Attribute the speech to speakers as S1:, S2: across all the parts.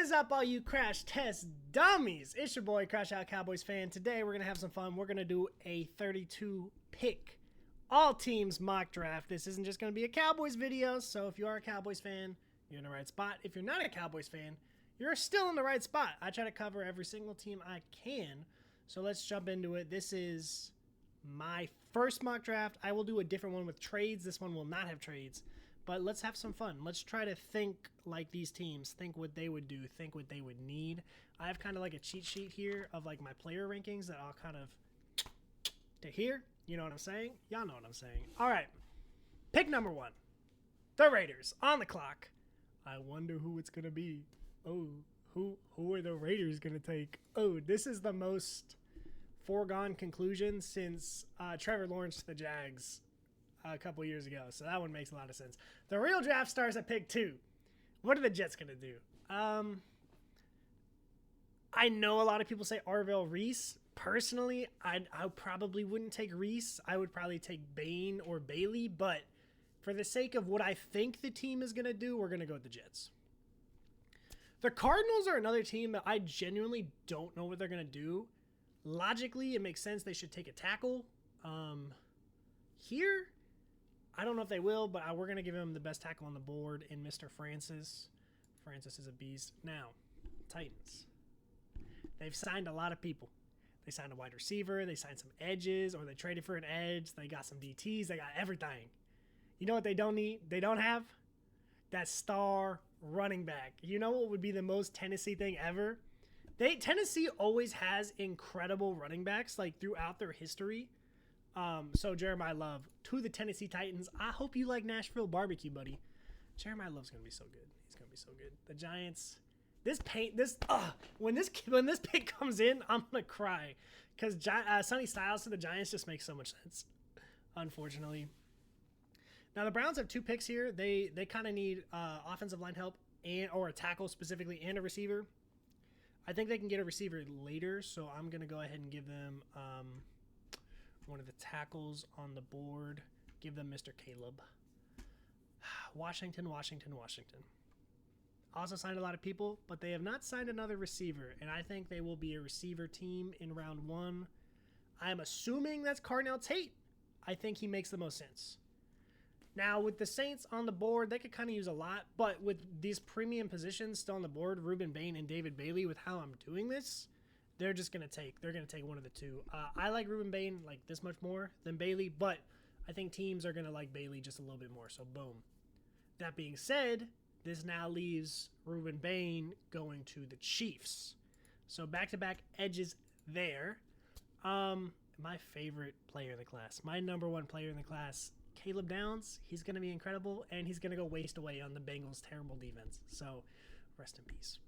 S1: is up, all you Crash Test dummies? It's your boy, Crash Out Cowboys fan. Today, we're going to have some fun. We're going to do a 32-pick all teams mock draft. This isn't just going to be a Cowboys video, so if you are a Cowboys fan, you're in the right spot. If you're not a Cowboys fan, you're still in the right spot. I try to cover every single team I can, so let's jump into it. This is my first mock draft. I will do a different one with trades. This one will not have trades. But let's have some fun. Let's try to think like these teams, think what they would do, think what they would need. I have kind of like a cheat sheet here of like my player rankings that I'll kind of to here. You know what I'm saying? Y'all know what I'm saying. All right. Pick number 1. The Raiders on the clock. I wonder who it's going to be. Oh, who are the Raiders going to take? Oh, this is the most foregone conclusion since Trevor Lawrence to the Jags a couple years ago, so that one makes a lot of sense. The real draft starts at pick 2. What are the Jets gonna do? I know a lot of people say Arvell Reese. Personally, I probably wouldn't take Reese. I would probably take Bain or Bailey, but for the sake of what I think the team is gonna do, we're gonna go with the Jets. The Cardinals are another team that I genuinely don't know what they're gonna do. Logically, it makes sense they should take a tackle. Here, I don't know if they will, but we're going to give him the best tackle on the board in Mr. Francis. Francis is a beast. Now, Titans. They've signed a lot of people. They signed a wide receiver. They signed some edges, or they traded for an edge. They got some DTs. They got everything. You know what they don't need? They don't have? That star running back. You know what would be the most Tennessee thing ever? Tennessee always has incredible running backs, like, throughout their history. So Jeremiah Love to the Tennessee Titans. I hope you like Nashville barbecue, buddy. Jeremiah Love's gonna be so good. He's gonna be so good. The Giants. When this pick comes in, I'm gonna cry because Sonny Styles to the Giants just makes so much sense. Unfortunately. Now the Browns have 2 picks here. They kind of need offensive line help or a tackle specifically and a receiver. I think they can get a receiver later, so I'm gonna go ahead and give them one of the tackles on the board. Give them Mr. Caleb. Washington. Also signed a lot of people, but they have not signed another receiver, and I think they will be a receiver team in round 1. I'm assuming that's Carnell Tate. I think he makes the most sense. Now, with the Saints on the board, they could kind of use a lot, but with these premium positions still on the board, Ruben Bain and David Bailey, with how I'm doing this, they're gonna take one of the 2. I like Ruben Bain like this much more than Bailey, but I think teams are gonna like Bailey just a little bit more. So boom. That being said, this now leaves Ruben Bain going to the Chiefs. So back-to-back edges there. My favorite player in the class, my number 1 player in the class, Caleb Downs. He's gonna be incredible, and he's gonna go waste away on the Bengals' terrible defense. So rest in peace.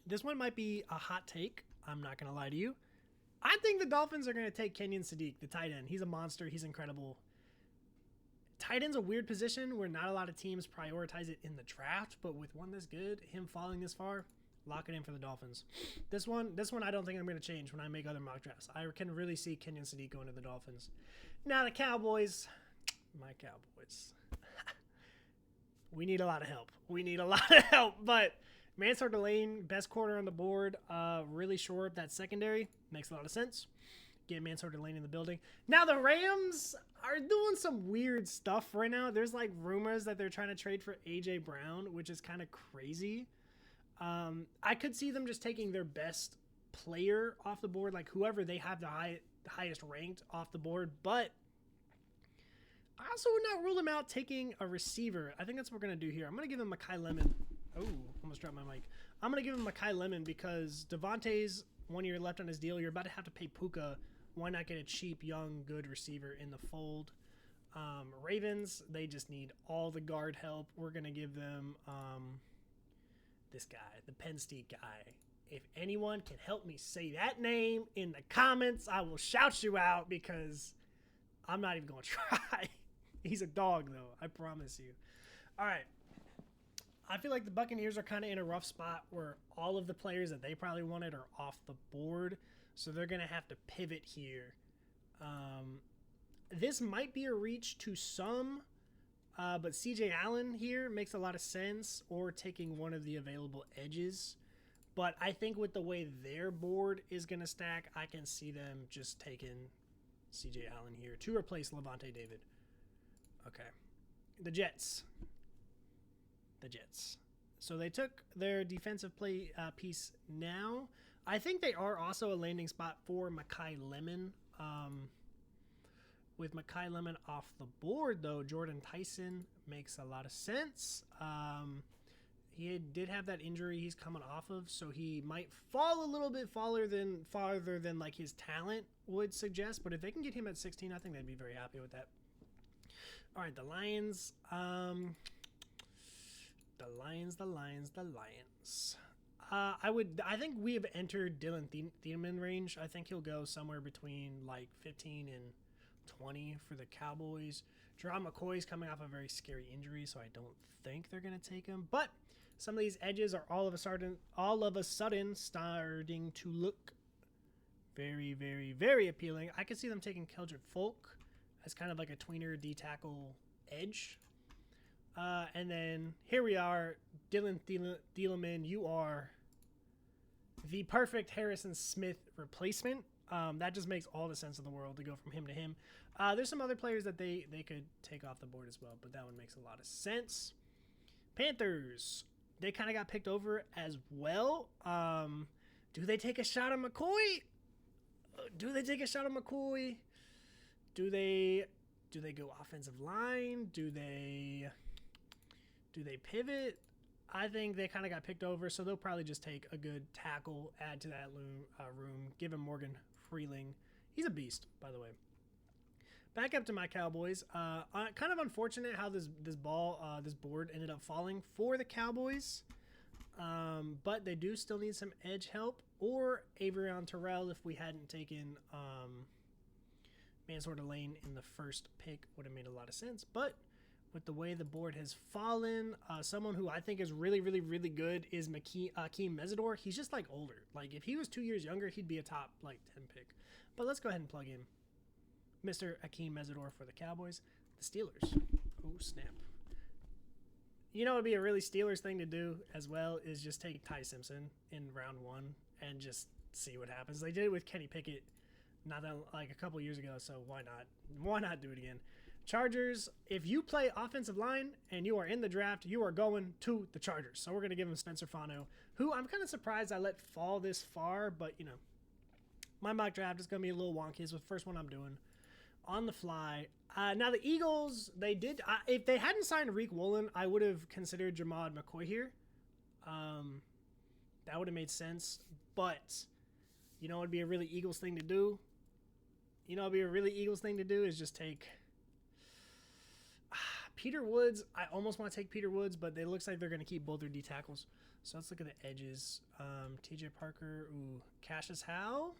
S1: This one might be a hot take. I'm not going to lie to you. I think the Dolphins are going to take Kenyon Sadiq, the tight end. He's a monster. He's incredible. Tight end's a weird position where not a lot of teams prioritize it in the draft, but with one this good, him falling this far, lock it in for the Dolphins. This one I don't think I'm going to change when I make other mock drafts. I can really see Kenyon Sadiq going to the Dolphins. Now the Cowboys, my Cowboys. We need a lot of help. But Mansour Delane, best corner on the board, really shore up that secondary. Makes a lot of sense. Get Mansour Delane in the building. Now the Rams are doing some weird stuff right now. There's like rumors that they're trying to trade for A.J. Brown, which is kind of crazy. I could see them just taking their best player off the board, like whoever they have the highest ranked off the board. But I also would not rule them out taking a receiver. I think that's what we're going to do here. I'm going to give them Makai Lemon. Oh, almost dropped my mic. I'm going to give him Makai Lemon because Devontae's 1 year left on his deal. You're about to have to pay Puka. Why not get a cheap, young, good receiver in the fold? Ravens, they just need all the guard help. We're going to give them this guy, the Penn State guy. If anyone can help me say that name in the comments, I will shout you out because I'm not even going to try. He's a dog, though. I promise you. All right. I feel like the Buccaneers are kind of in a rough spot where all of the players that they probably wanted are off the board. So they're going to have to pivot here. This might be a reach to some, but CJ Allen here makes a lot of sense, or taking one of the available edges. But I think with the way their board is going to stack, I can see them just taking CJ Allen here to replace Levante David. Okay. The Jets. So they took their defensive play piece now. I think they are also a landing spot for Makai Lemon. With Makai Lemon off the board, though, Jordan Tyson makes a lot of sense. He did have that injury he's coming off of, so he might fall a little bit farther than like his talent would suggest. But if they can get him at 16, I think they'd be very happy with that. All right, the Lions. The Lions. I think we have entered Dylan Thieneman range. I think he'll go somewhere between like 15 and 20 for the Cowboys. Gerard McCoy's coming off a very scary injury, so I don't think they're going to take him. But some of these edges are all of a sudden starting to look very, very, very appealing. I could see them taking Keldrick Folk as kind of like a tweener D-tackle edge. And then here we are, Dylan Thielemann. You are the perfect Harrison Smith replacement. That just makes all the sense in the world to go from him to him. There's some other players that they could take off the board as well, but that one makes a lot of sense. Panthers, they kind of got picked over as well. Do they take a shot at McCoy? Do they go offensive line? Do they pivot? I think they kind of got picked over, so they'll probably just take a good tackle, add to that room, give him Morgan Freeling. He's a beast, by the way. Back up to my Cowboys. Kind of unfortunate how this board ended up falling for the Cowboys, but they do still need some edge help, or Averion Terrell if we hadn't taken Mansour Lane in the first pick would have made a lot of sense, but with the way the board has fallen, someone who I think is really, really, really good is Akeem Mesidor. He's just like older. Like if he was 2 years younger, he'd be a top like 10 pick. But let's go ahead and plug in Mr. Akeem Mesidor for the Cowboys. The Steelers. Oh, snap. You know what would be a really Steelers thing to do as well is just take Ty Simpson in round 1 and just see what happens. They did it with Kenny Pickett not that like a couple years ago, so why not? Why not do it again? Chargers, if you play offensive line and you are in the draft, you are going to the Chargers. So we're going to give him Spencer Fano, who I'm kind of surprised I let fall this far, but, you know, my mock draft is going to be a little wonky. It's the first one I'm doing on the fly. Now, the Eagles, they did if they hadn't signed Reek Woolen, I would have considered Jamad McCoy here. That would have made sense, but you know what would be a really Eagles thing to do? Is just take Peter Woods. I almost want to take Peter Woods, but it looks like they're going to keep both their D tackles. So let's look at the edges. TJ Parker. Ooh, Cassius Howe.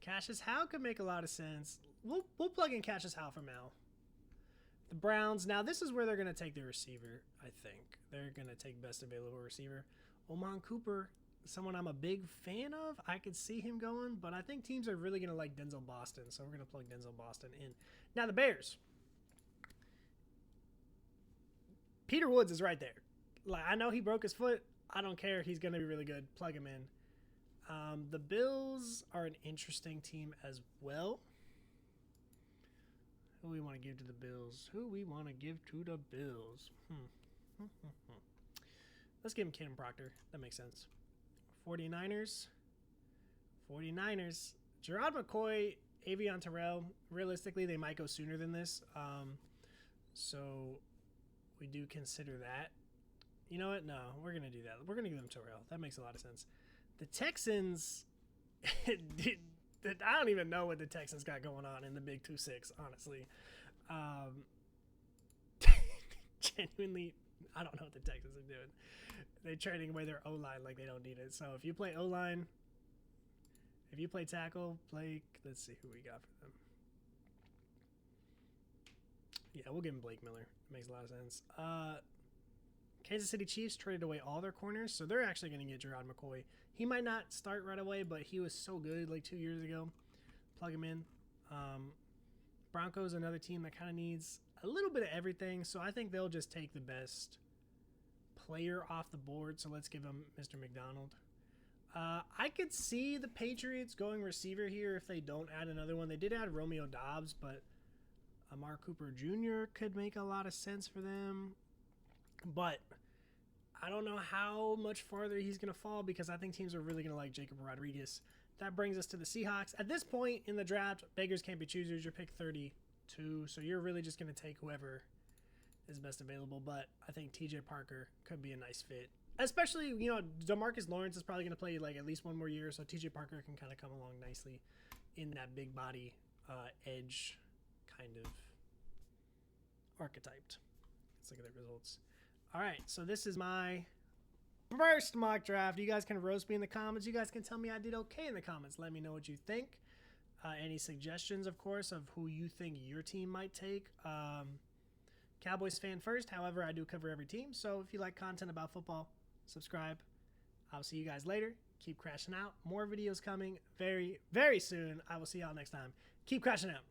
S1: Cassius Howe could make a lot of sense. We'll plug in Cassius Howe for now. The Browns. Now this is where they're going to take their receiver. I think they're going to take best available receiver. Oman Cooper, someone I'm a big fan of. I could see him going, but I think teams are really going to like Denzel Boston, so we're going to plug Denzel Boston in. Now the Bears. Peter Woods is right there. Like I know he broke his foot. I don't care. He's going to be really good. Plug him in. The Bills are an interesting team as well. Who we want to give to the Bills? Let's give him Kenan Proctor. That makes sense. 49ers. Gerard McCoy, Averion Terrell. Realistically, they might go sooner than this. So we do consider that. You know what? No, we're going to do that. We're going to give them Terrell. That makes a lot of sense. The Texans, I don't even know what the Texans got going on in the Big 2-6, honestly. Genuinely, I don't know what the Texans are doing. They're trading away their O-line like they don't need it. So if you play O-line, if you play tackle, let's see who we got for them. Yeah, we'll give him Blake Miller. It makes a lot of sense. Kansas City Chiefs traded away all their corners, so they're actually going to get Gerard McCoy. He might not start right away, but he was so good like 2 years ago. Plug him in. Broncos, another team that kind of needs a little bit of everything, so I think they'll just take the best player off the board. So let's give him Mr. McDonald. I could see the Patriots going receiver here if they don't add another one. They did add Romeo Doubs, but Amari Cooper Jr. could make a lot of sense for them. But I don't know how much farther he's going to fall because I think teams are really going to like Jacob Rodriguez. That brings us to the Seahawks. At this point in the draft, beggars can't be choosers. You're pick 32, so you're really just going to take whoever is best available. But I think TJ Parker could be a nice fit. Especially, DeMarcus Lawrence is probably going to play like at least one more year, so TJ Parker can kind of come along nicely in that big body edge kind of archetyped. Let's look at the results. All right, so this is my first mock draft. You guys can roast me in the comments. You guys can tell me I did okay in the comments. Let me know what you think. Any suggestions, of course, of who you think your team might take. Cowboys fan first. However, I do cover every team. So if you like content about football, subscribe. I'll see you guys later. Keep crashing out. More videos coming very, very soon. I will see y'all next time. Keep crashing out.